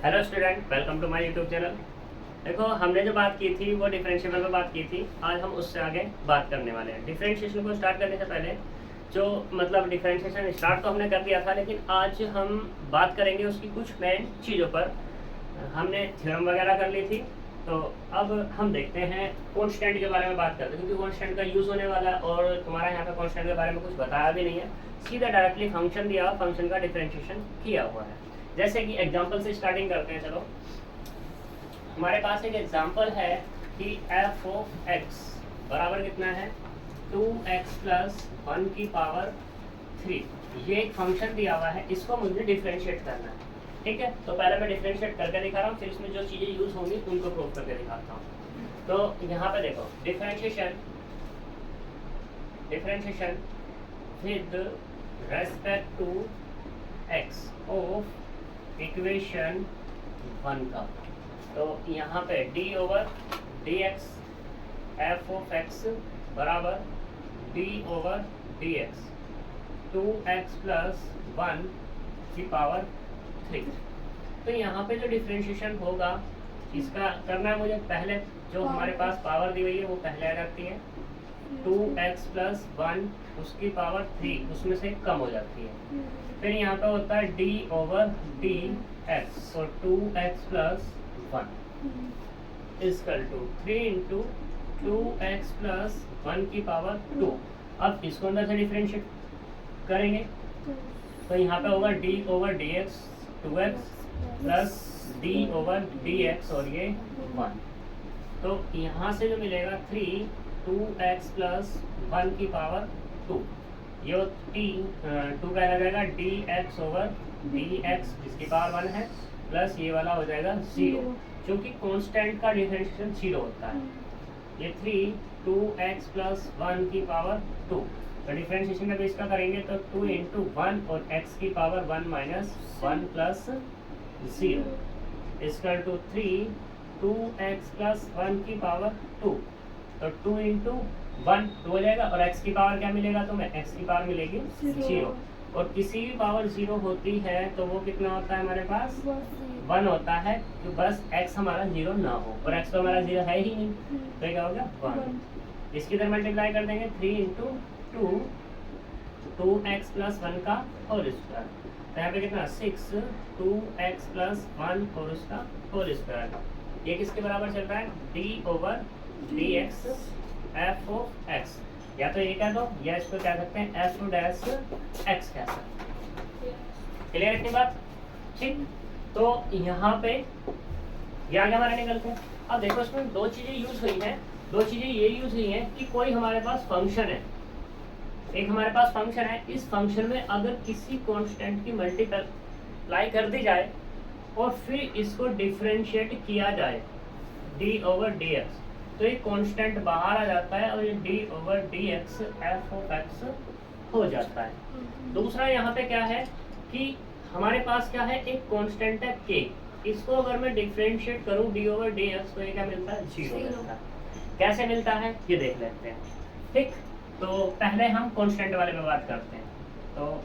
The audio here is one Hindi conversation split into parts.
Hello student, welcome to my YouTube channel. देखो, हमने जो बात की थी वो डिफरेंशिएबल पे बात की थी। आज हम उससे आगे बात करने वाले हैं। डिफरेंशिएशन को स्टार्ट करने से पहले जो डिफरेंशिएशन स्टार्ट तो हमने कर दिया था, लेकिन आज हम बात करेंगे उसकी कुछ मेन चीज़ों पर। हमने थ्योरम वगैरह कर ली थी, तो अब हम देखते हैं कॉन्स्टेंट के बारे में बात करते हैं, क्योंकि कॉन्स्टेंट का यूज़ होने वाला है और तुम्हारा यहाँ पे कॉन्स्टेंट के बारे में कुछ बताया भी नहीं है। सीधा डायरेक्टली फंक्शन दिया, फंक्शन का डिफरेंशिएशन किया हुआ है। जैसे कि एग्जांपल से स्टार्टिंग करते हैं। चलो, हमारे पास एक एग्जांपल है कि f ऑफ x बराबर कितना है 2x प्लस 1 की पावर 3। ये एक फंक्शन दिया हुआ है, इसको मुझे डिफरेंशिएट करना है। ठीक है, तो पहले मैं डिफरेंशिएट करके दिखा रहा हूँ, फिर इसमें जो चीज़ें यूज होंगी उनको प्रूव करके दिखाता हूँ। तो यहाँ पे देखो, differentiation with respect to x of equation 1 का। तो यहाँ पे d over d x f of x बराबर d over d x 2x plus 1 की पावर 3। तो यहाँ पे जो डिफरेंशिएशन होगा इसका करना है मुझे। पहले जो हमारे पास पावर दी हुई है वो पहले आ जाती है, 2x प्लस 1 उसकी पावर 3 उसमें से कम हो जाती है। फिर यहाँ पे होता है d ओवर डी एक्स और 2x plus 1 equal to 3 into 2x plus 1 की पावर 2। अब इसको अंदर से डिफरेंशिएट करेंगे तो यहाँ पे होगा d over d x 2x plus d over d x और ये 1। तो यहाँ से जो मिलेगा 3 2x प्लस 1 की पावर 2, ये 2 का रह जाएगा dx ओवर dx जिसकी पावर 1 है, प्लस ये वाला हो जाएगा 0, क्योंकि कांस्टेंट का डिफरेंशिएशन 0 होता है। ये 3 2x प्लस 1 की पावर 2। तो डिफरेंशिएशन का बेस का करेंगे तो 2 इंटू 1 और x की power 1 minus 1 plus 0 equal to 3 2x plus 1 की पावर 2। तो 2 इंटू 1 2 हो जाएगा और x की पावर क्या मिलेगा, तो मैं x की पावर मिलेगी 0। और किसी भी पावर 0 होती है तो वो कितना होता है हमारे पास 1 होता है, कि बस x हमारा 0 ना हो, और x तो हमारा 0 है ही नहीं, तो क्या हो गया 1। इसकी तरह मल्टीप्लाई कर देंगे 3 इंटू 2x प्लस 1 का होल स्क्वायर। तो यहाँ पे कितना 6 2x प्लस 1 और उसका होल स्क्वायर। ये किसके बराबर चल रहा है d over d x f of x, या तो ये कह दो या इसको क्या सकते हैं एफ डैश एक्स कह सकते हैं। क्लियर इतनी बात? ठीक, तो यहाँ पे ये आगे हमारे निकलते हैं। अब देखो, इसमें दो चीजें यूज हुई हैं। दो चीजें ये यूज हुई हैं कि कोई हमारे पास फंक्शन है, एक हमारे पास फंक्शन है, इस फंक्शन में अगर किसी कांस्टेंट की मल्टीप्लाई कर दी जाए और फिर इसको डिफरेंशिएट किया जाए d ओवर डी एक्स, तो ये कांस्टेंट बाहर आ जाता है और ये d over d x f of x हो जाता है। दूसरा यहाँ पे क्या है कि हमारे पास क्या है, एक कांस्टेंट है k, इसको अगर मैं डिफरेंशिएट करूँ d ओवर डी एक्स तो ये क्या मिलता है 0 मिलता है। कैसे मिलता है ये देख लेते हैं। ठीक, तो पहले हम कांस्टेंट वाले में बात करते हैं। तो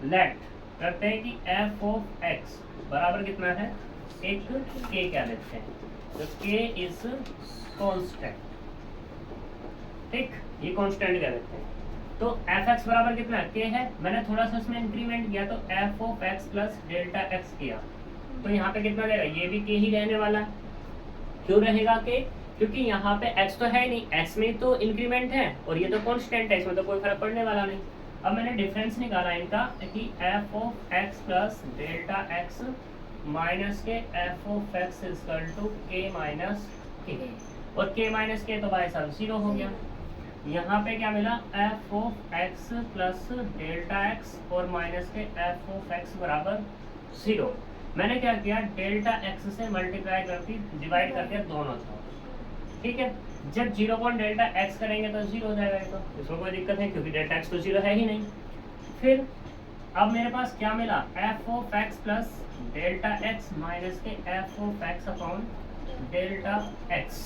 लेट करते हैं कि एफ ऑफ एक्स बराबर कितना है, एक k क्या लेते हैं, तो k इज कांस्टेंट। ठीक, ये कांस्टेंट क्या लेते हैं। तो एफ एक्स बराबर कितना k है, मैंने थोड़ा सा इसमें इंक्रीमेंट किया तो F of x plus delta x किया, तो यहाँ पे कितना रहेगा, ये भी k ही रहने वाला है। क्यों रहेगा k, क्योंकि यहाँ पे x तो है नहीं, x में तो इंक्रीमेंट है और ये तो कांस्टेंट है, इसमें तो कोई फर्क पड़ने वाला नहीं। अब मैंने डिफरेंस निकाला इनका कि F of x plus delta x minus के F of x equal to K minus K, और के माइनस के तो भाई साहब 0 हो गया। यहाँ पे क्या मिला, F of x plus delta x और माइनस के एफ ऑफ एक्स बराबर 0। मैंने क्या किया, डेल्टा एक्स से मल्टीप्लाई करके डिवाइड कर दिया दोनों तरफ। ठीक है, जब 0 पॉइंट डेल्टा एक्स करेंगे तो 0 हो जाएगा, तो इसमें कोई दिक्कत है क्योंकि डेल्टा एक्स तो 0 है ही नहीं। फिर अब मेरे पास क्या मिला, F of x plus delta x minus के F of x upon delta X.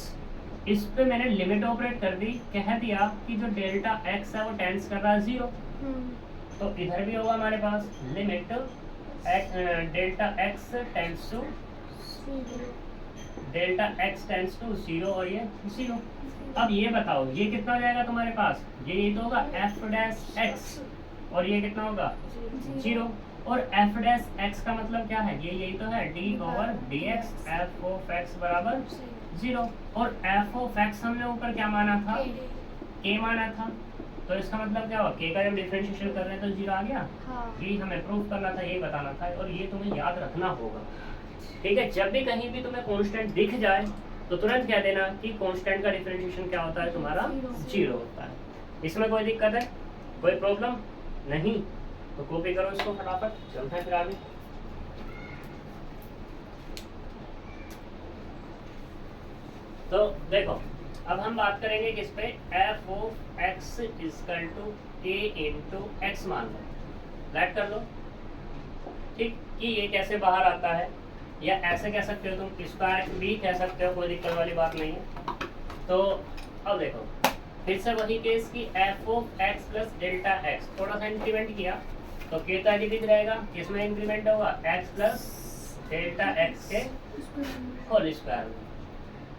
इस पे मैंने लिमिट ऑपरेट कर दी, कह दिया कि जो डेल्टा एक्स है वो टेंड्स कर रहा है 0, तो इधर भी होगा हमारे पास limit delta x tends to zero और ये जीरो। अब ये बताओ ये कितना हो जाएगा तुम्हारे पास, ये तो होगा एफ डैश एक्स और ये कितना होगा जीरो। और एफ डैश एक्स का मतलब क्या है, ये यही तो है d over d x f of x बराबर जीरो। और एफ ऑफ एक्स हमने ऊपर क्या माना था, के माना था, तो इसका मतलब क्या हुआ, के का जब डिफरेंशिएशन कर रहे हैं तो जीरो आ गया। ये हमें प्रूफ करना था, ये बताना था, और ये तुम्हें याद रखना होगा। ठीक है, जब भी कहीं भी तुम्हें कांस्टेंट दिख जाए तो तुरंत कह देना कि कांस्टेंट का डिफरेंशिएशन क्या होता है तुम्हारा जीरो होता है। इसमें कोई दिक्कत है, कोई प्रॉब्लम नहीं, तो कॉपी करो इसको फटाफट, चलते हैं फिर आगे। तो देखो अब हम बात करेंगे किस पे, f of x equal to k into x मान लो, राइट कर लो। ठीक, कि ये कैसे बाहर आता है, या ऐसे कह सकते हो तुम, स्क्वायर भी कह सकते हो, कोई दिक्कत वाली बात नहीं है। तो अब देखो फिर से वही केस की F of x plus delta x, थोड़ा सा इंक्रीमेंट किया तो के तो एज रहेगा, किसमें इंक्रीमेंट होगा, एक्स प्लस डेल्टा एक्स के होल स्क्वायर में।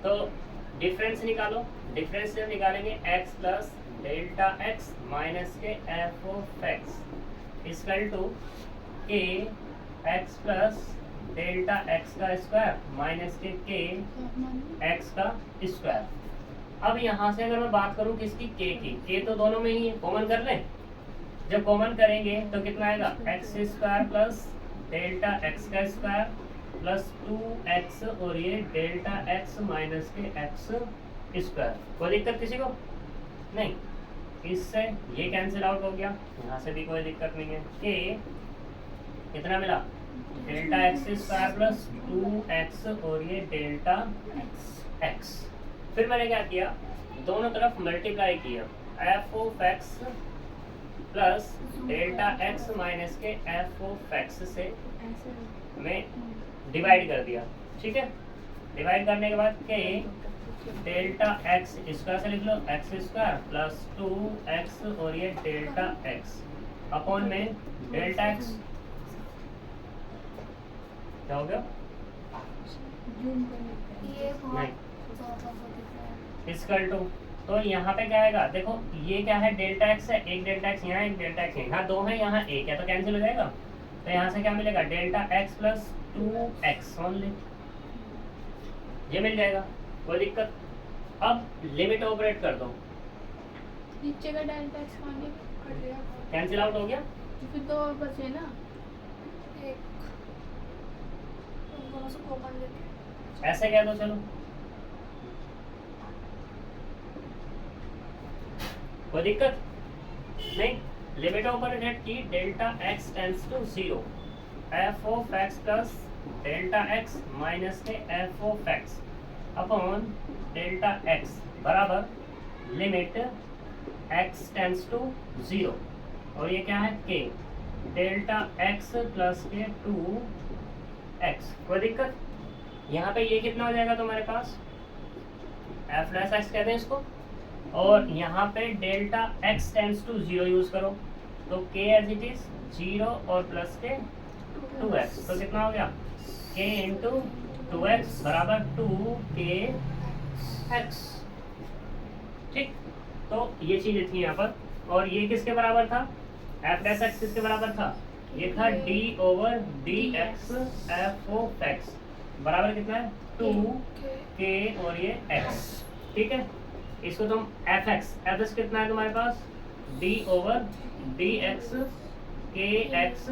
तो डिफरेंस निकालो, डिफरेंस से निकालेंगे x plus delta x minus के F of x equal to k x plus delta x का स्क्वायर माइनस के एक्स का स्क्वायर। अब यहाँ से अगर मैं बात करूँ किसकी, के तो दोनों में ही है, कॉमन कर लें। जब कॉमन करेंगे तो कितना आएगा, x square plus delta x का स्क्वायर प्लस 2x और ये delta x minus k x square. कोई दिक्कत किसी को नहीं, इससे ये कैंसिल आउट हो गया, यहाँ से भी कोई दिक्कत नहीं है। के कितना मिला, delta x square plus 2x और ये डेल्टा एक्स। फिर मैंने क्या किया, दोनों तरफ मल्टीप्लाई किया, F of x plus delta x minus के एफ ऑफ एक्स से मैं डिवाइड कर दिया। ठीक है, डिवाइड करने के बाद के डेल्टा एक्स स्क्वायर से लिख लो, एक्स स्क्वायर प्लस 2x और ये डेल्टा एक्स अपॉन में डेल्टा एक्स। क्या हो गया, इक्वल टू, तो यहाँ पे क्या आएगा, देखो ये क्या है, डेल्टा एक्स है, एक डेल्टा एक्स यहाँ, एक डेल्टा एक्स यहाँ, दो है यहाँ एक है, तो कैंसिल हो जाएगा। तो यहाँ से क्या मिलेगा, delta x plus 2x only, ये मिल जाएगा, कोई दिक्कत। अब लिमिट ऑपरेट कर दो, नीचे का डेल्टा एक्स माने कट गया, कैंसिल आउट हो गया, फिर दो और बचे ना, एक दोनों से कॉमन लेके ऐसे कह दो, चलो कोई दिक्कत नहीं। लिमिट ऑपरेट की, delta x tends to zero, f of x plus delta x minus के F of x upon delta x बराबर limit x tends to zero, और ये क्या है, के delta x plus k 2x। कोई दिक्कत, यहाँ पे ये कितना हो जाएगा तुम्हारे पास, एफ डैश एक्स कहते हैं इसको, और यहाँ पे delta x tends to zero use करो, तो k as it is zero और प्लस के 2x, तो कितना हो गया, k इंटू 2x बराबर 2kx। ठीक, तो ये चीजें थी यहाँ पर, और ये किसके बराबर था, एफ डैश एक्स किसके बराबर था, ये था d over d x f of x बराबर कितना है, 2k और ये x। ठीक है, इसको तुम एफ एक्स कितना है तुम्हारे पास, d ओवर डी एक्स के एक्स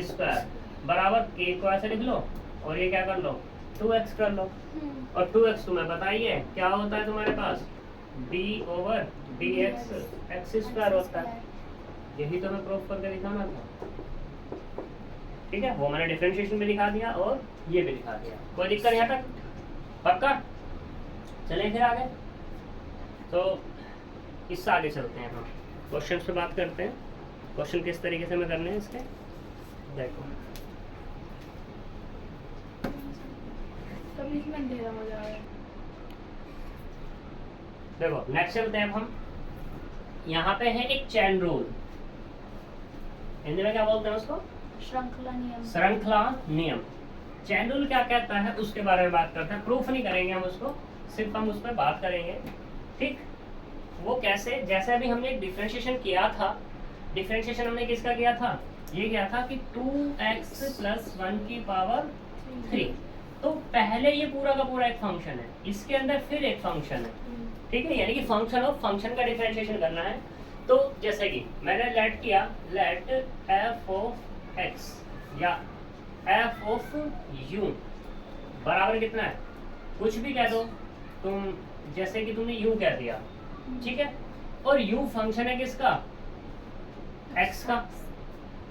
स्क्वायर बराबर के को ऐसे लिख लो, और ये क्या कर लो, 2x कर लो, और 2x तुम्हें बताइए क्या होता है तुम्हारे पास, d over d x x square होता है। यही तो मैं प्रूफ करके दिखाना था। ठीक है, वो मैंने डिफरेंशिएशन भी दिखा दिया और ये भी दिखा दिया, कोई दिक्कत यहाँ तक, पक्का। चलें फिर आगे, तो इससे आगे चलते हैं, हम क्वेश्चन पे बात करते हैं। क्वेश्चन किस तरीके से में करने हैं इसके, देखो देखो नेक्स्ट चलते हैं हम, यहाँ पे है एक चेन रूल, हिंदी में क्या बोलते हैं उसको, श्रृंखला नियम। श्रृंखला नियम। चैन रूल क्या कहता है उसके बारे में बात करते हैं। प्रूफ नहीं करेंगे हम उसको, सिर्फ हम उस पर बात करेंगे। ठीक, वो कैसे, जैसे अभी हमने एक डिफरेंशिएशन किया था। डिफरेंशिएशन हमने किसका किया था? ये किया था कि 2x + 1 की पावर 3। तो पहले ये पूरा का पूरा एक फंक्शन है, इसके अंदर फिर एक फंक्शन है। ठीक है, यानी कि फंक्शन ऑफ फंक्शन का डिफरेंशिएशन करना है। तो जैसे कि मैंने लेट किया, लेट f ऑफ x या f ऑफ u बराबर कितना है, कुछ भी कह दो तुम, जैसे कि तुमने u कह दिया, ठीक है। और u फंक्शन है किसका? x का।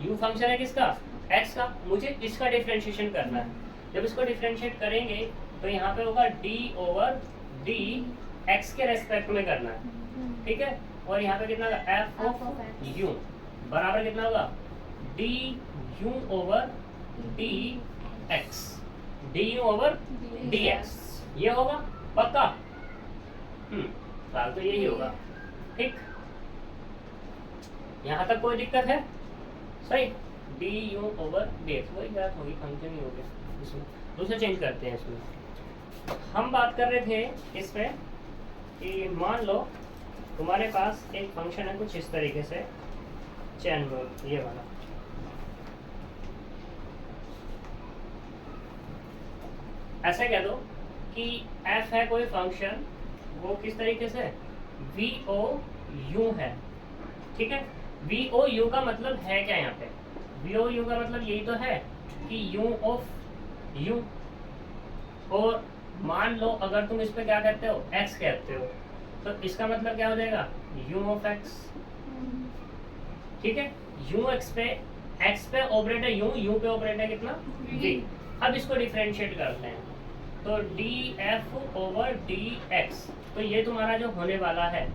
u फंक्शन है किसका? x का। मुझे इसका डिफरेंशिएशन करना है। जब इसको डिफरेंशिएट करेंगे तो यहाँ पे होगा d/d x के रेस्पेक्ट में करना है, ठीक है। और यहाँ पे कितना होगा? f ऑफ u बराबर कितना होगा? du/dx, du/dx ये होगा पक्का। साल तो यही होगा, ठीक। यहाँ तक कोई दिक्कत है? सही। du/dx वही बात होगी, फंक्शन ही हो गया। इसमें दूसरा चेंज करते हैं। इसमें हम बात कर रहे थे इसमें कि मान लो तुम्हारे पास एक फंक्शन है कुछ इस तरीके से, चैन रूल ये वाला। ऐसा कह दो कि f है कोई फंक्शन, वो किस तरीके से v/o/u है, ठीक है। v/o/u का मतलब है क्या? यहाँ पे v/o/u का मतलब यही तो है कि u ऑफ u। और मान लो अगर तुम इस पे क्या कहते हो? x कहते हो, तो इसका मतलब क्या हो जाएगा? u ऑफ x, ठीक है। x पे ऑपरेटर u पे ऑपरेटर कितना? v। अब इसको डिफरेंशिएट करते हैं तो df/dx, तो ये तुम्हारा जो होने वाला है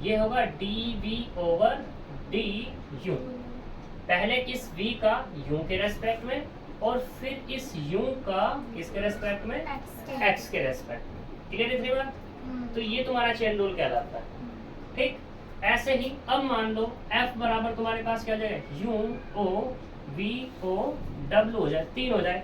ये होगा dv/du। पहले इस v का u के रेस्पेक्ट में और फिर इस u का इसके रेस्पेक्ट में x के रेस्पेक्ट में, ठीक है। तीसरी बार तो ये तुम्हारा चेन रूल कहलाता है, ठीक। ऐसे ही अब मान लो f बराबर तुम्हारे पास क्या हो जाए? u/o/v/o/w हो जाए, 3 हो जाए,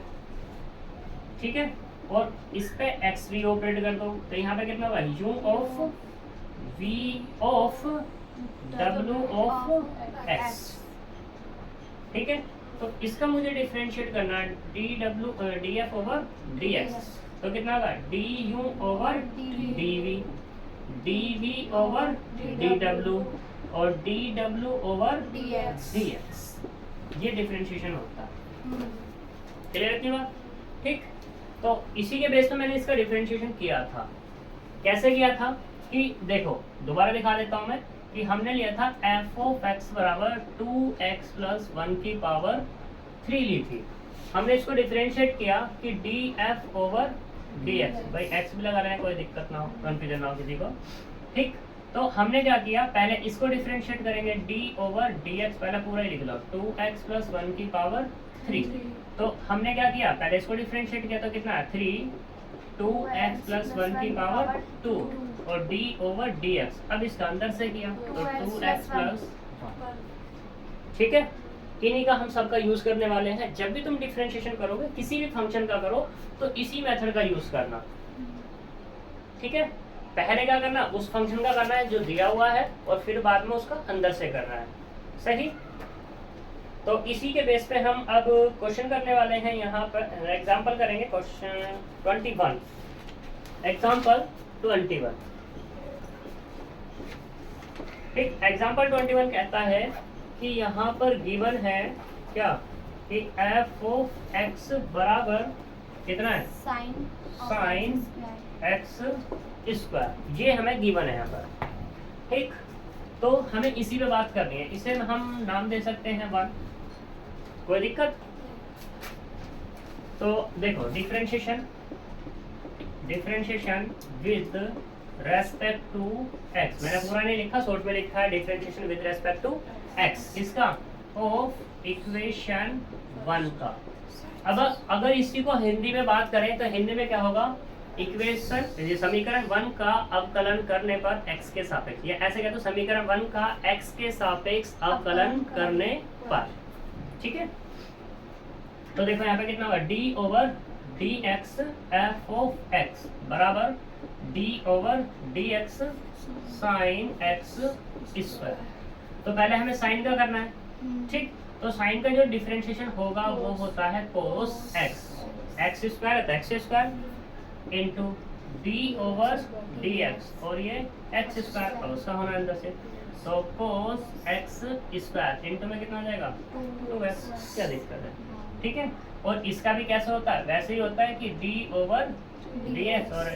ठीक है। और इस पे x भी ऑपरेट कर दो तो यहाँ पे कितना होगा? u/v/w/x, ठीक है। तो इसका मुझे डिफरेंशिएट करना है df/dx, तो कितना होगा? du/dv, dv/dw और dw/dx। ये डिफरेंशिएशन होता है, क्लियर की बात? ठीक। तो इसी के बेस पे मैंने इसका डिफरेंशिएशन किया था। कैसे किया था कि देखो, दोबारा दिखा देता हूं मैं कि हमने लिया था f ऑफ x बराबर 2x + 1 की पावर 3 ली थी। हमने इसको डिफरेंशिएट किया कि df/dx, भाई x भी लगा रहे हैं, कोई दिक्कत ना हो, कंफ्यूजन ना हो किसी को, ठीक। तो हमने क्या किया, पहले इसको डिफरेंशिएट करेंगे d/dx, पहले पूरा ही लिख लो, 2x + 1 की पावर 3। तो हमने क्या किया, पहले इसको डिफरेंशिएट किया तो कितना है? 3, 2x + 1 की पावर 2 और d/dx। अब इसका अंदर से किया तो 2x + 1, ठीक है। इन्हीं का हम सबका यूज करने वाले हैं। जब भी तुम डिफरेंशिएशन करोगे किसी भी फंक्शन का करो तो इसी मेथड का यूज करना, ठीक है। पहले क्या करना, उस फंक्शन का करना है जो दिया हुआ है और फिर बाद में उसका अंदर से करना है, सही। तो इसी के बेस पे हम अब क्वेश्चन करने वाले हैं। यहाँ पर एग्जांपल करेंगे, क्वेश्चन 21, एग्जांपल 21, ठीक। एग्जांपल 21 कहता है कि यहाँ पर गिवन है क्या कि f ऑफ x बराबर कितना है? sin x square. ये हमें गिवन है यहाँ पर, ठीक। तो हमें इसी पे बात करनी है। इसे हम नाम दे सकते हैं 1, कोई दिक्कत? तो देखो, differentiation with respect to x, मैंने पूरा नहीं लिखा, शॉर्ट में लिखा है differentiation with respect to x, किसका? ऑफ इक्वेशन 1 का। अब अगर इसी को हिंदी में बात करें तो हिंदी में क्या होगा? इक्वेशन, ये समीकरण 1 का अवकलन करने पर x के सापेक्ष, या ऐसे कहते हो समीकरण 1 का x के सापेक्ष अवकलन करने पर, ठीक है। तो देखो यहाँ पे कितना होगा, d over d x f of x बराबर d over d x sine x square. तो पहले हमें साइन का करना है, ठीक। तो साइन का जो डिफरेंशिएशन होगा वो होता है कोस एक्स, एक्स स्क्वायर है तो x square into D over d x, और ये एक्स स्क्वायर और उसका होना अंदर से, तो कोस एक्स स्क्वायर इंटू में कितना हो जाएगा 2x, क्या दिक्कत है, ठीक है। और इसका भी कैसे होता है, वैसे ही होता है कि डी ओवर डी एक्स और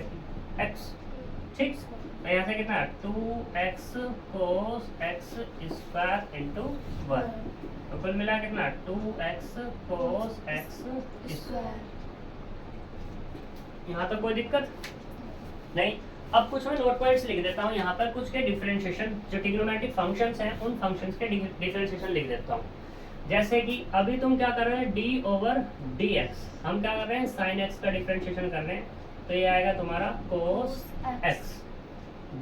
एक्स, ठीक। तो यहाँ से कितना 2x कोस एक्स स्क्वायर इंटू 1, तो कुल मिला कितना 2x कोस एक्स स्क्वायर। यहाँ तक कोई दिक्कत नहीं। अब कुछ मैं नोट पॉइंट्स लिख देता हूँ यहाँ पर, कुछ के डिफरेंशिएशन जो ट्रिग्नोमेट्रिक फंक्शंस हैं उन फंक्शंस के डिफरेंशिएशन लिख देता हूँ। जैसे कि अभी तुम क्या कर रहे हैं, डी ओवर डी एक्स, हम क्या कर रहे हैं साइन एक्स का डिफरेंशिएशन कर रहे हैं, तो ये आएगा तुम्हारा cos x.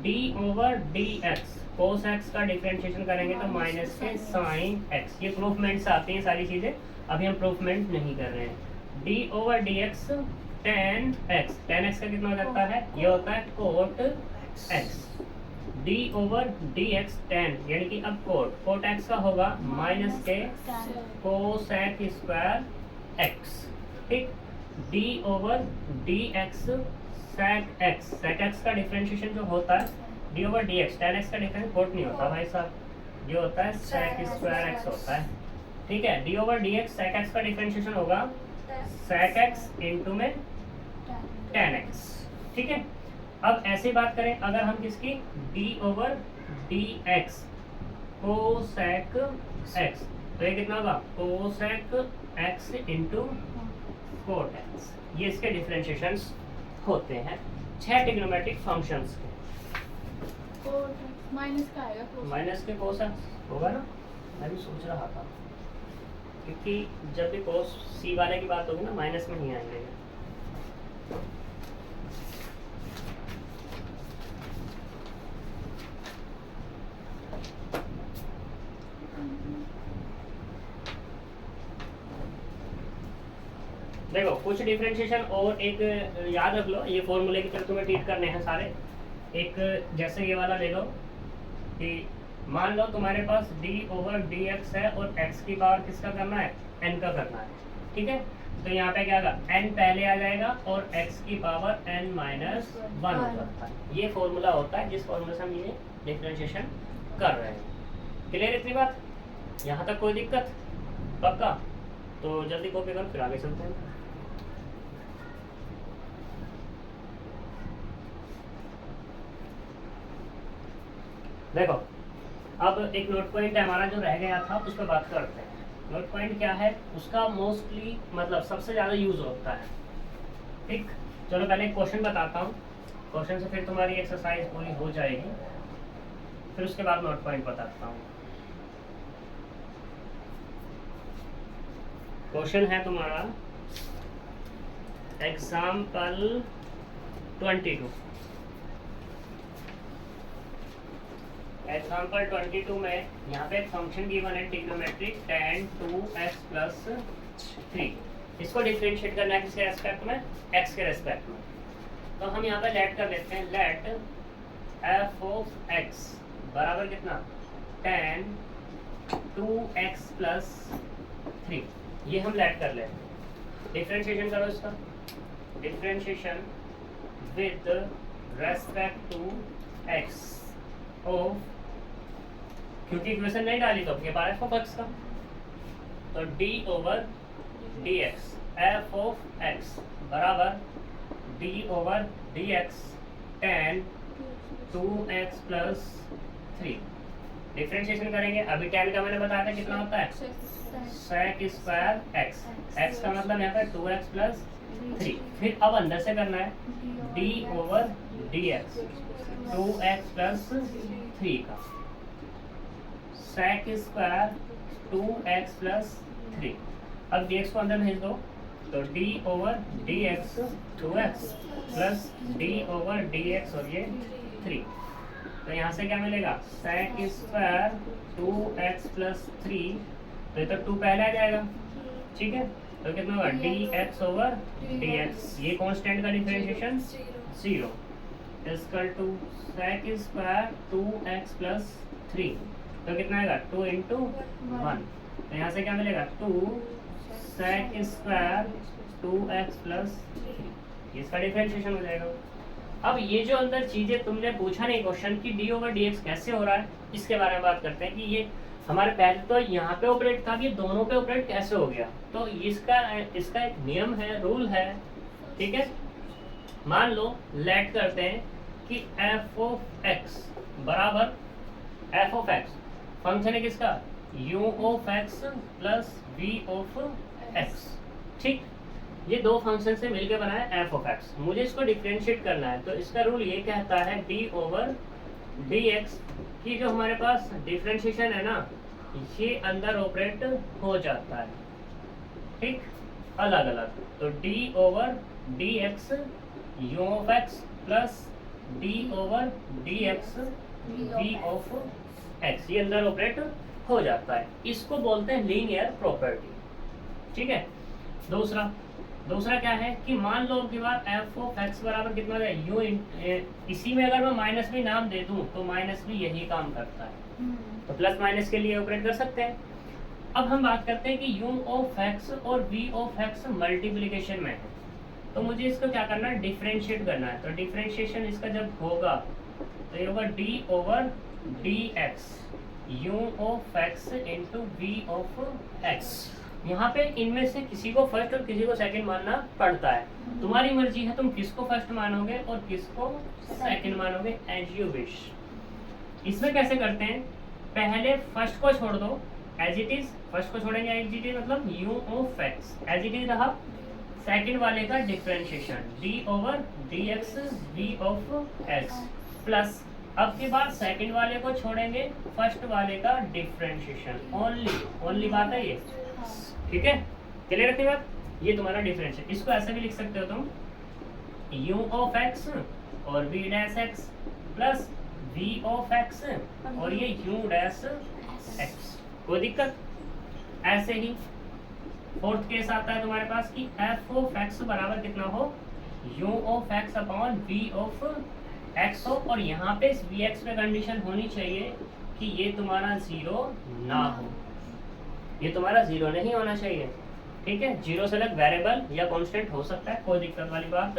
D over d x cos x का डिफरेंशिएशन करेंगे तो माइनस के साइन एक्स। ये प्रूफमेंट से आती हैं सारी चीज़ें, अभी हम प्रूफमेंट नहीं कर रहे हैं। D over d x tan x, tan x का कितना हो जाता है, ये होता है cot x. D over d x tan, यानी कि अब कोट एक्स का होगा माइनस के कोसेक स्क्वायर एक्स, ठीक। D over d x sec x, sec x का डिफरेंशिएशन जो होता है d over d x, tan x का डिफरेंस कोट नहीं होता भाई साहब, ये होता है सेक स्क्वायर एक्स होता है, ठीक है। D over d x sec x का डिफरेंशिएशन होगा सेक एक्स इंटू में टेन एक्स, ठीक है। अब ऐसे बात करें अगर हम किसकी, d over d x cosec x, तो ये कितना होगा cosec x into cot x. ये इसके डिफरेंशिएशंस होते हैं 6 ट्रिग्नोमेट्रिक फंक्शंस के। माइनस का आएगा, माइनस के कोस होगा ना, मैं भी सोच रहा था, क्योंकि जब भी कोस सी वाले की बात होगी ना माइनस में नहीं आएंगे। देखो कुछ डिफरेंशिएशन और एक याद रख लो, ये फॉर्मूले की तरह तुम्हें ट्रीट करने हैं सारे। एक जैसे ये वाला ले लो कि मान लो तुम्हारे पास d ओवर डी एक्स है और x की पावर किसका करना है, n का करना है, ठीक है। तो यहाँ पे क्या होगा, n पहले आ जाएगा और x की पावर n माइनस 1 हो जाता है। ये फॉर्मूला होता है जिस फॉर्मूले से हम ये डिफरेंशिएशन कर रहे हैं। क्लियर इतनी बात, यहाँ तक कोई दिक्कत पक्का? तो जल्दी कॉपी कर, फिर आगे चलते हैं। देखो अब एक नोट पॉइंट हमारा जो रह गया था उस पर बात करते हैं। नोट पॉइंट क्या है, उसका मोस्टली मतलब सबसे ज़्यादा यूज होता है, ठीक। चलो पहले एक क्वेश्चन बताता हूँ, क्वेश्चन से फिर तुम्हारी एक्सरसाइज पूरी हो जाएगी, फिर उसके बाद नोट पॉइंट बताता हूँ। क्वेश्चन है तुम्हारा एग्जाम्पल 22। एग्जाम्पल 22 में यहाँ पे एक फंक्शन गिवन है ट्रिग्नोमेट्रिक tan 2x प्लस 3। इसको डिफरेंशिएट करना है किसके रेस्पेक्ट में, x के रेस्पेक्ट में। तो हम यहाँ पे लेट कर लेते हैं, लेट f ऑफ x बराबर कितना tan 2x प्लस 3, ये हम लेट कर लेते हैं। डिफरेंशिएशन करो इसका, differentiation with respect to x of, क्योंकि इक्वेशन नहीं डाली तो ये बार एफ ऑफ एक्स का, तो d over d x f of x बराबर d over d x tan 2x plus 3। Differentiation करेंगे, अभी टेन का मैंने बताया था कितना होता है सेक स्क्वायर एक्स, एक्स का मतलब यहाँ पे 2x प्लस 3। फिर अब अंदर से करना है d over d x 2x plus 3 का सेक स्क्वायर 2x प्लस 3। अब dx को अंदर भेज दो, तो d over d x 2x plus d over d x और ये 3। तो यहाँ से क्या मिलेगा सेक स्क्वायर 2x प्लस 3, तो ये तो 2 पहले आ जाएगा, ठीक है। तो कितना होगा dx ओवर dx, ये कांस्टेंट का differentiation 0 equal to sec square 2x plus 3, तो कितना आएगा 2 इंटू 1, तो यहाँ से क्या मिलेगा 2 sec स्क्वायर 2x प्लस 3, इसका डिफरेंशिएशन हो जाएगा। अब ये जो अंदर चीजें तुमने पूछा नहीं क्वेश्चन की डी ओवर डी एक्स कैसे हो रहा है, इसके बारे में बात करते हैं कि ये हमारे पहले तो यहाँ पे ऑपरेट था, ये दोनों पे ऑपरेट कैसे हो गया। तो इसका एक नियम है, रूल है, ठीक है। मान लो लेट करते हैं कि एफ ऑफ एक्स बराबर एफ ऑफ एक्स फंक्शन है किसका, u of x plus v of x, ठीक। ये दो फंक्शन से मिलकर बना है एफ ऑफ एक्स, मुझे इसको डिफरेंशिएट करना है। तो इसका रूल ये कहता है डी ओवर डी एक्स की जो हमारे पास डिफरेंशिएशन है ना, ये अंदर ऑपरेट हो जाता है, ठीक, अलग अलग। तो d over d x u of x plus d over d x v of x, ये अंदर ऑपरेट हो जाता है। इसको बोलते हैं लीनियर प्रॉपर्टी, ठीक है। दूसरा क्या है कि मान लो कि बार एफ ऑफ एक्स बराबर कितना है यू, इसी में अगर मैं माइनस भी नाम दे दूं तो माइनस भी यही काम करता है, तो प्लस माइनस के लिए ऑपरेट कर सकते हैं। अब हम बात करते हैं कि यू ऑफ एक्स और वी ऑफ एक्स मल्टीप्लिकेशन में है, तो मुझे इसको क्या करना है, डिफरेंशिएट करना है। तो डिफरेंशिएशन इसका जब होगा तो ये होगा d over d x u of x into v of x. यहाँ पे इनमें से किसी को फर्स्ट और किसी को सेकंड मानना पड़ता है, तुम्हारी मर्जी है तुम किसको फर्स्ट मानोगे और किसको सेकंड मानोगे, एज यू विश। इसमें कैसे करते हैं, पहले फर्स्ट को छोड़ दो एज इट इज, फर्स्ट को छोड़ेंगे एज इट इज मतलब u of x as it is रहा, सेकंड वाले का differentiation d over d x v of x plus, अब के बाद सेकंड वाले को छोड़ेंगे फर्स्ट वाले का डिफरेंशिएशन, ओनली बात है ये, ठीक है। क्लियर रखिए बात, ये तुम्हारा डिफरेंशियल। इसको ऐसे भी लिख सकते हो तुम u ऑफ x और v dash x plus v of x और ये u डैश x, कोई दिक्कत। ऐसे ही फोर्थ केस आता है तुम्हारे पास कि f ऑफ x बराबर कितना हो, u of x upon v of x हो, और यहाँ पे इस vx पे कंडीशन होनी चाहिए कि ये तुम्हारा जीरो ना हो, ये तुम्हारा जीरो नहीं होना चाहिए, ठीक है। जीरो से अलग वेरिएबल या कांस्टेंट हो सकता है, कोई दिक्कत वाली बात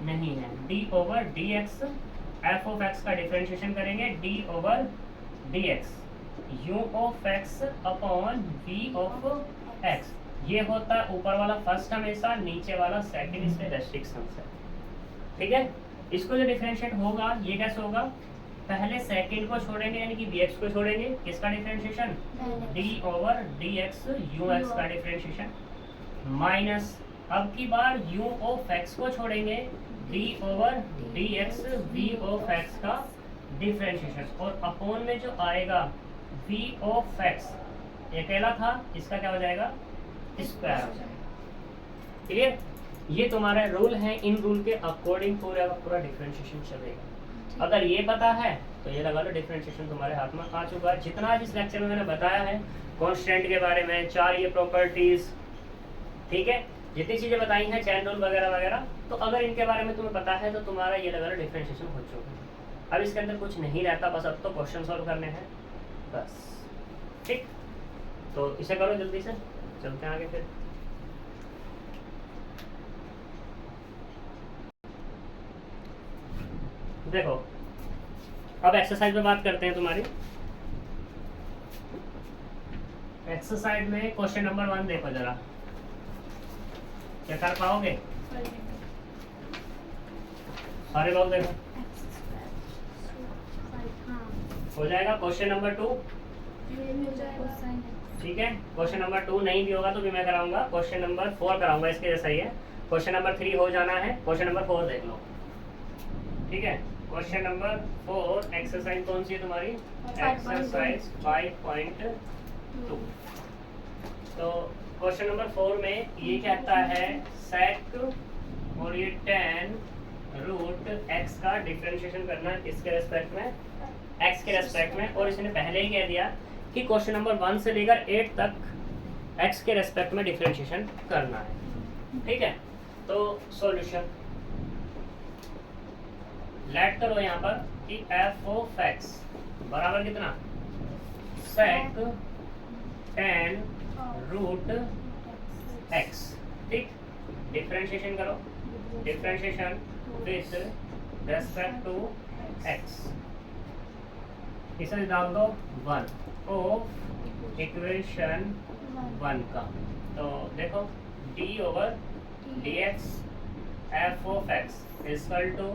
नहीं है। D over d x f of x का डिफरेंशिएशन करेंगे d over d x u of x upon v of x, ये होता है ऊपर वाला फर्स्ट हमेशा, नीचे वाला सेकंड, इसमें रेस्ट्रिक्शन है, ठीक है। इसको जो डिफरेंशिएट होगा ये कैसे होगा, पहले सेकंड को छोड़ेंगे यानी कि dx को छोड़ेंगे, किसका differentiation d over dx ux का डिफरेंशिएशन माइनस, अब की बार u ऑफ x को छोड़ेंगे d over dx v of x का डिफरेंशिएशन, और अपॉन में जो आएगा v ऑफ x ये अकेला था, इसका क्या हो जाएगा, स्क्वायर हो जाएगा। क्लियर, ये तुम्हारा रूल है, इन रूल के अकॉर्डिंग पूरा डिफरेंशिएशन चलेगा। अगर ये पता है तो ये लगा लो डिफरेंशिएशन तुम्हारे हाथ में आ चुका है। जितना आज इस लेक्चर में मैंने बताया है कांस्टेंट के बारे में, चार ये प्रॉपर्टीज, ठीक है, जितनी चीजें बताई हैं चैन रूल वगैरह वगैरह, तो अगर इनके बारे में तुम्हें पता है तो तुम्हारा ये लगा लो डिफरेंशिएशन हो चुका है। अब इसके अंदर कुछ नहीं रहता, बस अब तो क्वेश्चन सॉल्व करने हैं बस, ठीक। तो इसे करो जल्दी से, चलते हैं आगे फिर। देखो अब एक्सरसाइज में बात करते हैं तुम्हारी। एक्सरसाइज में क्वेश्चन नंबर 1 देखो जरा, क्या कर पाओगे, सारे लोग देखो, हो जाएगा। क्वेश्चन नंबर 2, ठीक है। क्वेश्चन नंबर 2 नहीं भी होगा तो भी मैं कराऊंगा, क्वेश्चन नंबर 4 कराऊंगा, इसके जैसा ही है। क्वेश्चन नंबर 3 हो जाना है, क्वेश्चन नंबर 4 देख लो, ठीक है। क्वेश्चन नंबर 4 एक्सरसाइज कौन सी है तुम्हारी, एक्सरसाइज 5.2। तो क्वेश्चन नंबर 4 में ये कहता है सेक और ये tan रूट x का डिफरेंशिएशन करना है किसके रेस्पेक्ट में, x के रेस्पेक्ट में। और इसने पहले ही कह दिया कि क्वेश्चन नंबर 1 से लेकर 8 तक एक्स के रेस्पेक्ट में डिफरेंशिएशन करना है। ठीक है, तो सॉल्यूशन लेट करो यहाँ पर कि एफ ऑफ एक्स बराबर कितना, सेक टेन रूट एक्स। ठीक, डिफरेंशिएशन करो, differentiation with respect to x, इसे डाल दो 1 ऑफ इक्वेशन 1 का। तो देखो d over d x f of x equal to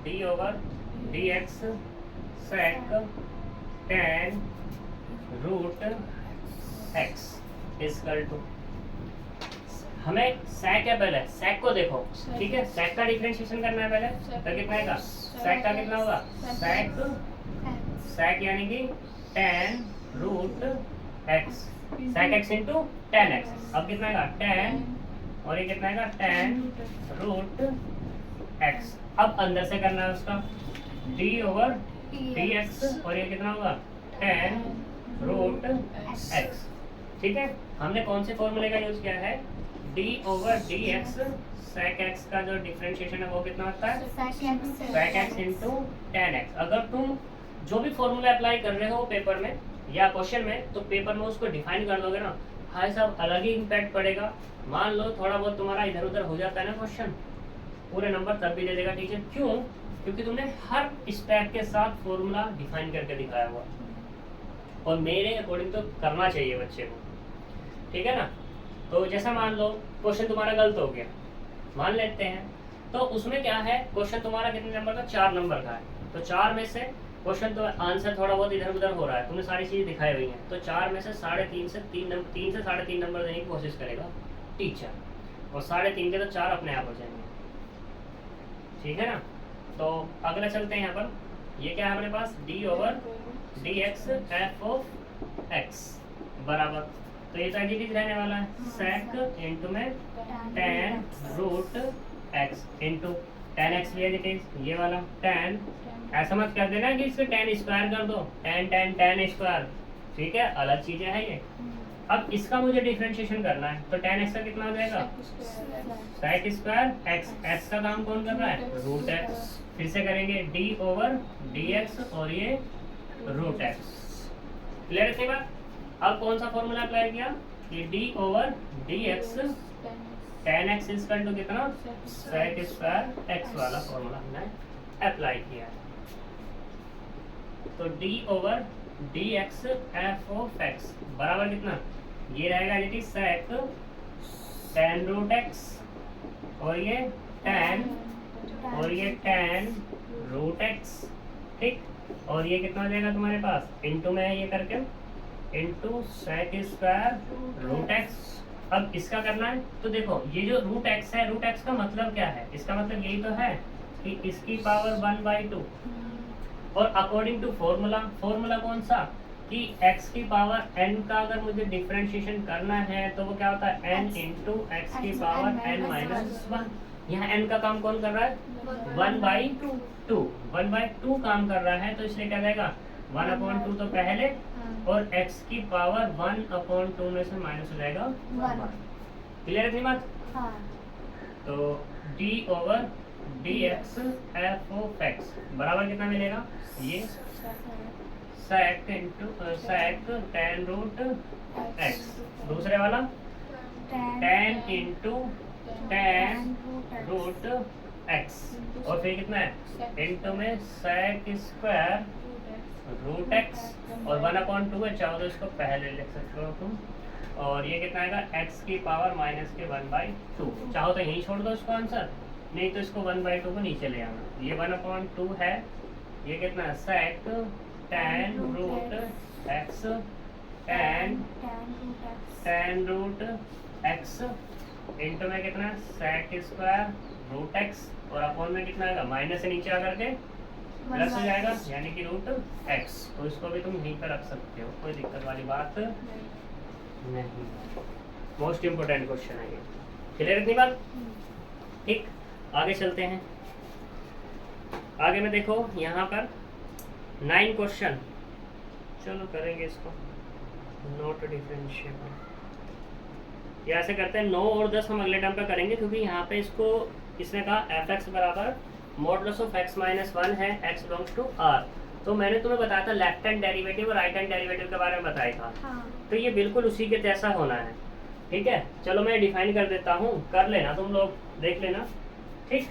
d over d x sec tan root x equal to, हमें सेक है पहले, सेक को देखो। ठीक है, सेक का डिफरेंशिएशन करना है पहले, तो कितना आएगा, सेक का कितना होगा, सेक यानी कि tan root x, sec x into tan x. अब कितना आएगा 10 और ये कितना आएगा 10 रूट एक्स। अब अंदर से करना है उसका डी ओवर डी एक्स और ये कितना होगा 10 रूट एक्स। ठीक है, हमने कौन से फॉर्मूले का यूज किया है, d over d x sec x का जो डिफरेंशिएशन है वो कितना होता है, sec x into tan x. अगर तुम जो भी फॉर्मूला अप्लाई कर रहे हो पेपर में या क्वेश्चन में, तो पेपर में उसको डिफाइन कर दोगे ना, भाई साहब अलग ही इम्पैक्ट पड़ेगा। मान लो थोड़ा बहुत तुम्हारा इधर उधर हो जाता है ना क्वेश्चन, पूरे नंबर तब भी दे देगा टीचर। क्यों? क्योंकि तुमने हर स्टेप के साथ फॉर्मूला डिफाइन करके दिखाया हुआ, और मेरे अकॉर्डिंग तो करना चाहिए बच्चे को। ठीक है ना, तो जैसा मान लो क्वेश्चन तुम्हारा गलत हो गया, मान लेते हैं, तो उसमें क्या है, क्वेश्चन तुम्हारा कितने नंबर का, 4 नंबर का है। तो 4 में से क्वेश्चन तो आंसर थोड़ा बहुत इधर उधर हो रहा है, तुमने सारी चीज़ें दिखाई हुई हैं, तो 4 में से 3.5 से 3 से 3.5 नंबर देने की कोशिश करेगा टीचर, और 3.5 के तो 4 अपने आप हो जाएंगे। ठीक है ना, तो अगला चलते हैं यहाँ पर, ये क्या है अपने पास, d over d x f of x बराबर, तो ये तो एडिटिव रहने वाला है, सेक इंटू में tan root x into tan x भी एडिटिव, ये वाला 10, ऐसा मत कर देना कि इसको 10 स्क्वायर कर दो, 10 स्क्वायर। ठीक है, अलग चीजें हैं ये। अब इसका मुझे डिफरेंशिएशन करना है, तो 10 एक्स का कितना हो जाएगा, सेक स्क्वायर एक्स, एक्स का काम कौन कर रहा है, रूट एक्स। फिर से करेंगे डी ओवर डी एक्स और ये रूट एक्स। क्लियर है बात? अब कौन सा फॉर्मूला अप्लाई किया, कि d over d x 10x equal to कितना, सेक स्क्वायर एक्स वाला फॉर्मूला हमने अप्लाई किया है। तो d over d x f of x बराबर कितना, ये रहेगा यदि सेक 10 रूट एक्स और ये 10 और ये 10 रूट एक्स। ठीक, और ये कितना हो जाएगा तुम्हारे पास, इंटू में है ये करके, into sec square root x. अब इसका करना है, तो देखो ये जो रूट एक्स है, रूट एक्स का मतलब क्या है, इसका मतलब यही तो है कि इसकी पावर 1/2, और अकॉर्डिंग टू फॉर्मूला, फॉर्मूला कौन सा, कि x की पावर n का अगर मुझे डिफरेंशिएशन करना है तो वो क्या होता है, n इंटू एक्स की पावर n माइनस 1। यहाँ n का काम कौन कर रहा है, 1/2 काम कर रहा है, तो इसलिए क्या जाएगा 1/2 तो पहले, और x की पावर 1/2 में से माइनस हो जाएगा 1। क्लियर है बात? तो d over d x f of x बराबर कितना मिलेगा, ये सेक इंटू सेक 10 रूट एक्स, दूसरे वाला 10 इंटू 10 रूट एक्स, और फिर कितना है इंटू में सेक स्क्वायर रूट एक्स, और 1/2 है, चाहो तो इसको पहले लिख सकते हो तुम, और ये कितना आएगा x की पावर माइनस के 1/2। चाहो तो यहीं छोड़ दो इसको आंसर, नहीं तो इसको 1/2 को नीचे ले आना। ये 1/2 है, ये कितना है sec 10 root x 10 root x into में कितना है सेक स्क्वायर रूट एक्स, और अपॉन में कितना आएगा, माइनस से नीचे आकर के प्लस हो जाएगा, यानी कि रूट एक्स। तो इसको भी तुम यहीं पर रख सकते हो, कोई दिक्कत वाली बात नहीं। मोस्ट इम्पोर्टेंट क्वेश्चन है ये। क्लियर इतनी बात? ठीक, आगे चलते हैं। आगे में देखो यहाँ पर 9 क्वेश्चन, चलो करेंगे इसको, नॉट डिफरेंशिएबल। ये ऐसे करते हैं 9 और 10 हम अगले टर्म पे करेंगे, क्योंकि यहाँ पे इसको इसने कहा एफ एक्स बराबर मॉडुलस ऑफ एक्स माइनस 1 है, एक्स बिलोंग्स टू आर। तो मैंने तुम्हें बताया था लेफ्ट हैंड डेरिवेटिव और राइट हैंड डेरिवेटिव के बारे में बताया था। हाँ। तो ये बिल्कुल उसी के जैसा होना है, ठीक है। चलो मैं डिफाइन कर देता हूँ, कर लेना तुम लोग, देख लेना, ठीक।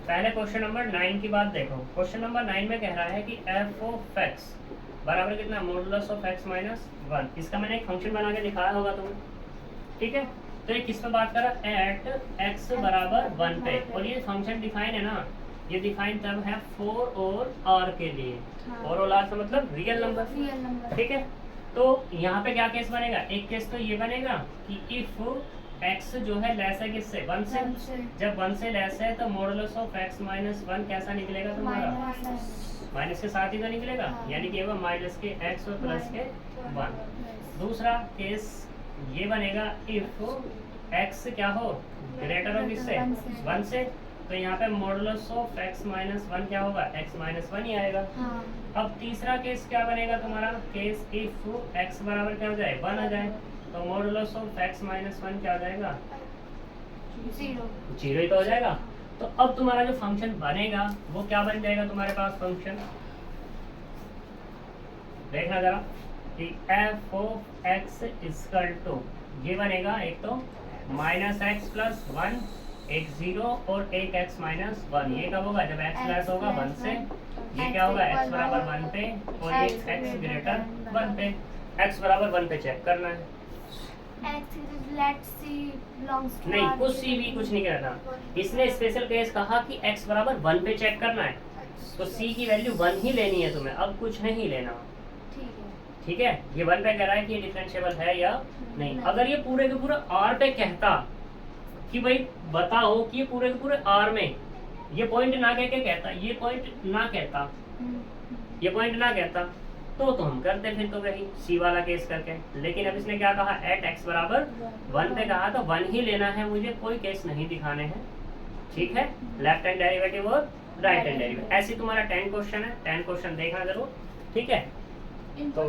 पहले क्वेश्चन नंबर 9 की बात देखो। क्वेश्चन नंबर 9 में कह रहा है कि एफ ऑफ एक्स बराबर कितना, मॉडुलस ऑफ एक्स माइनस 1। इसका मैंने एक फंक्शन बना के दिखाया होगा तुम्हें, ठीक है। तो ये किस पे बात कर रहा है, एट एक्स बराबर 1 पे। और ये फंक्शन डिफाइन है ना, ये डिफाइन तब है फॉर और आर के लिए। और आर का मतलब रियल नंबर, ठीक है। तो यहाँ पे क्या केस बनेगा, एक केस तो ये बनेगा कि इफ एक्स जो है लेस है किससे, 1 से। जब 1 से लेस है तो मॉडुलस ऑफ एक्स माइनस 1 कैसा निकलेगा तुम्हारा, माइनस के साथ ही तो निकलेगा, यानी कि वो माइनस के एक्स और प्लस के 1। दूसरा केस ये बनेगा इफ एक्स क्या हो, ग्रेटर हो किससे, 1 से। तो यहाँ पे मॉडुलस ऑफ एक्स माइनस 1 क्या होगा, एक्स माइनस 1 ही आएगा। अब तीसरा केस क्या बनेगा तुम्हारा, केस इफ एक्स बराबर क्या हो जाए, 1 आ जाए, तो मॉडुलस ऑफ एक्स माइनस 1 क्या हो जाएगा, 0 ही तो हो जाएगा। तो अब तुम्हारा जो फंक्शन बनेगा वो क्या बन जाएगा तुम्हारे पास फंक्शन, देखना जरा कि F of x equal to ये बनेगा, एक तो माइनस एक्स प्लस 1, एक 0 और एक एक्स माइनस 1। ये कब होगा, जब एक्स लेस होगा 1 से। ये क्या होगा, एक्स बराबर 1 पे और ये एक्स ग्रेटर 1 पे। एक्स बराबर 1 पे चेक करना है, नहीं कुछ सी भी कुछ नहीं करना। इसने स्पेशल केस कहा कि x बराबर 1 पे चेक करना है, तो c की वैल्यू 1 ही लेनी है तुम्हें, अब कुछ नहीं लेना, ठीक है। ये 1 पे कह रहा है कि ये डिफरेंशिएबल है या नहीं। अगर ये पूरे के पूरे r पे कहता कि भाई बताओ कि ये पूरे के पूरे r में, ये पॉइंट ना कह के कहता, ये पॉइंट ना कहता, ये पॉइंट ना कहता, तो हम करते फिर तो वही सी वाला केस करके। लेकिन अब इसने क्या कहा, एट एक्स बराबर 1 पे कहा, तो 1 ही लेना है मुझे, कोई केस नहीं दिखाने हैं, ठीक है। लेफ्ट हैंड डेरिवेटिव और राइट हैंड डेरिवेटिव, ऐसे तुम्हारा 10 क्वेश्चन है, 10 क्वेश्चन देखना जरूर, ठीक है। तो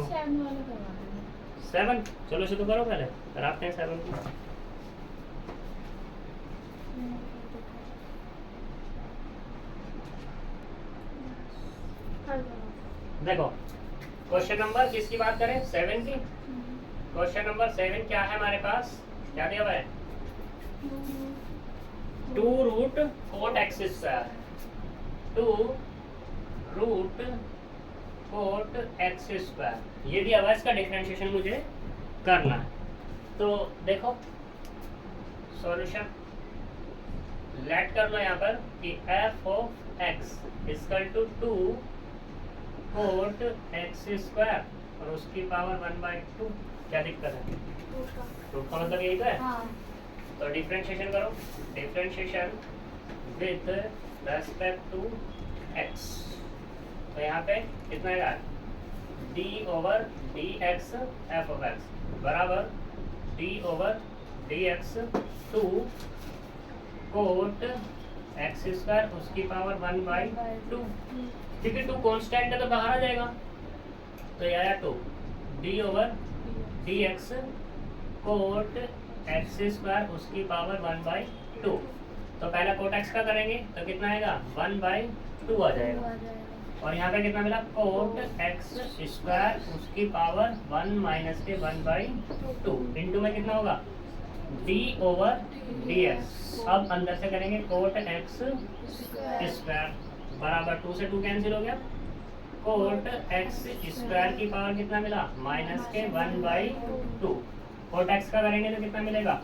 7, चलो शुरू करो, पहले कराते हैं 7 को। देखो क्वेश्चन नंबर किसकी बात करें, 7 की। क्वेश्चन नंबर 7 क्या है हमारे पास, क्या दिया हुआ है, 2 root cot x square, 2 root cot x square, ये दिया हुआ है, इसका डिफरेंशिएशन मुझे करना है। तो देखो सॉल्यूशन लेट कर लो यहाँ पर कि F of x equal to 2 cot x square और उसकी पावर 1/2। क्या दिक्कत है, रूट का मतलब यही तो है। तो डिफरेंशिएशन करो, differentiation with respect to x. तो यहाँ पे कितना है, d over d x f of x बराबर d over d x 2 cot x square उसकी पावर 1/2। क्योंकि 2 कांस्टेंट है तो बाहर आ जाएगा, तो ये आया 2 d over d x cot x square उसकी पावर 1/2। तो पहला कोट एक्स का करेंगे तो कितना आएगा, 1/2 आ जाएगा। और यहाँ पे कितना मिला, कोट एक्स स्क्वायर उसकी पावर 1 माइनस के 1/2 इंटू में कितना होगा, डी ओवर डी एक्स। अब अंदर से करेंगे कोट एक्स स्क्वायर बराबर 2 से 2 कैंसिल हो गया, कोट एक्स स्क्वायर की पावर कितना मिला, माइनस के 1/2। कोट एक्स का करेंगे तो कितना मिलेगा,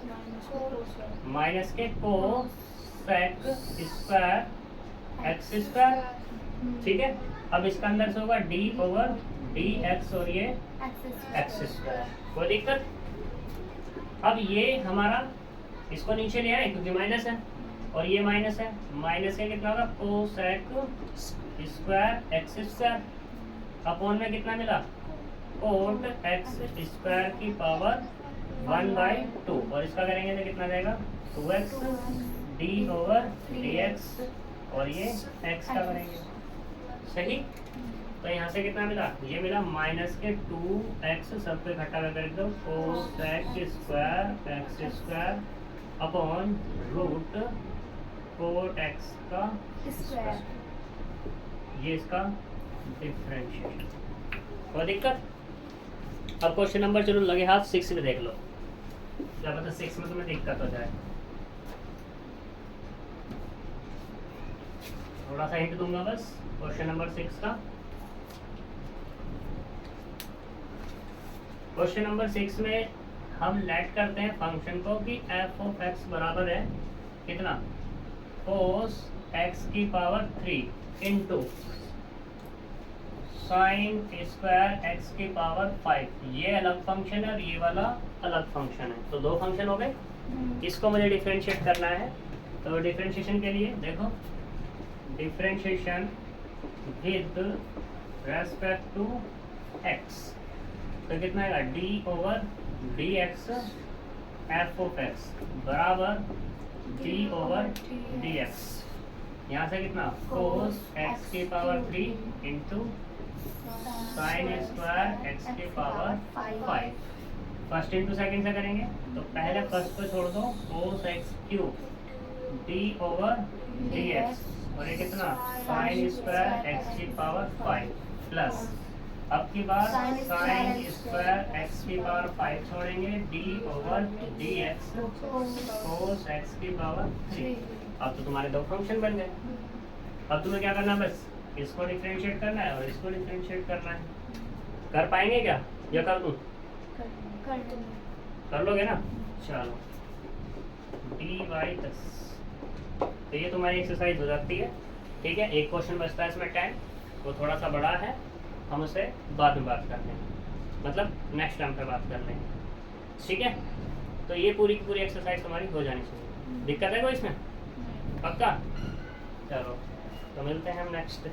माइनस के कोसेक स्क्वायर एक्स स्क्वायर, ठीक है। अब इसका अंदर से होगा डी ओवर डी एक्स और ये एक्स स्क्वायर, कोई दिक्कत। अब ये हमारा इसको नीचे ले आए क्योंकि माइनस है और ये माइनस है, माइनस का कितना होगा, cosec square x square upon में कितना मिला, कोट एक्स स्क्वायर की पावर 1/2। और इसका करेंगे तो कितना जाएगा, 2x D over d x और ये x का करेंगे, सही। तो यहाँ से कितना मिला, ये मिला माइनस के 2x सबको इकट्ठा कर दो, cos x square upon root cot x का स्क्वायर। ये इसका डिफरेंशिएशन। कोई दिक्कत? अब क्वेश्चन नंबर चलो लगे हाथ 6 में देख लो, क्या पता 6 में तुम्हें दिक्कत हो जाए। थोड़ा सा हिंट दूंगा बस क्वेश्चन नंबर 6 का। क्वेश्चन नंबर 6 में हम लेट करते हैं फंक्शन को कि एफ ऑफ एक्स बराबर है कितना, कोस एक्स की power 3 into sine square x की पावर 5। ये अलग फंक्शन है और ये वाला अलग फंक्शन है, तो दो फंक्शन हो गए। इसको मुझे डिफरेंशिएट करना है, तो डिफरेंशिएशन के लिए देखो, differentiation with respect to x, तो कितना आएगा d over d x f of x बराबर डी ओवर डी एक्स। यहाँ से कितना कोस एक्स की power 3 into sine square x की पावर 5। फर्स्ट इंटू सेकेंड से करेंगे, तो पहले फर्स्ट को छोड़ दो, cos x cube d over d x, और ये कितना साइन स्क्वायर एक्स की पावर 5 प्लस अब की बार साइन स्क्वायर एक्स की पावर 5 छोड़ेंगे, डी ओवर डी एक्स कोस एक्स की पावर 3। अब तो तुम्हारे दो फंक्शन बन गए। अब तुम्हें क्या करना है, बस इसको डिफरेंशिएट करना है और इसको डिफरेंशिएट करना है। कर पाएंगे क्या, या कर दूं? कर लोगे ना? चलो डी वाई प्लस, तो ये तुम्हारी एक्सरसाइज हो जाती है। ठीक है, एक क्वेश्चन बचता है इसमें 10, वो थोड़ा सा बड़ा है, हम उसे बाद में बात कर लेंगे, मतलब नेक्स्ट टाइम पे बात कर लेंगे। ठीक है, तो ये पूरी की पूरी एक्सरसाइज तुम्हारी हो जानी चाहिए। दिक्कत है कोई इसमें? पक्का? चलो तो मिलते हैं हम नेक्स्ट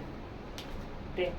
डे।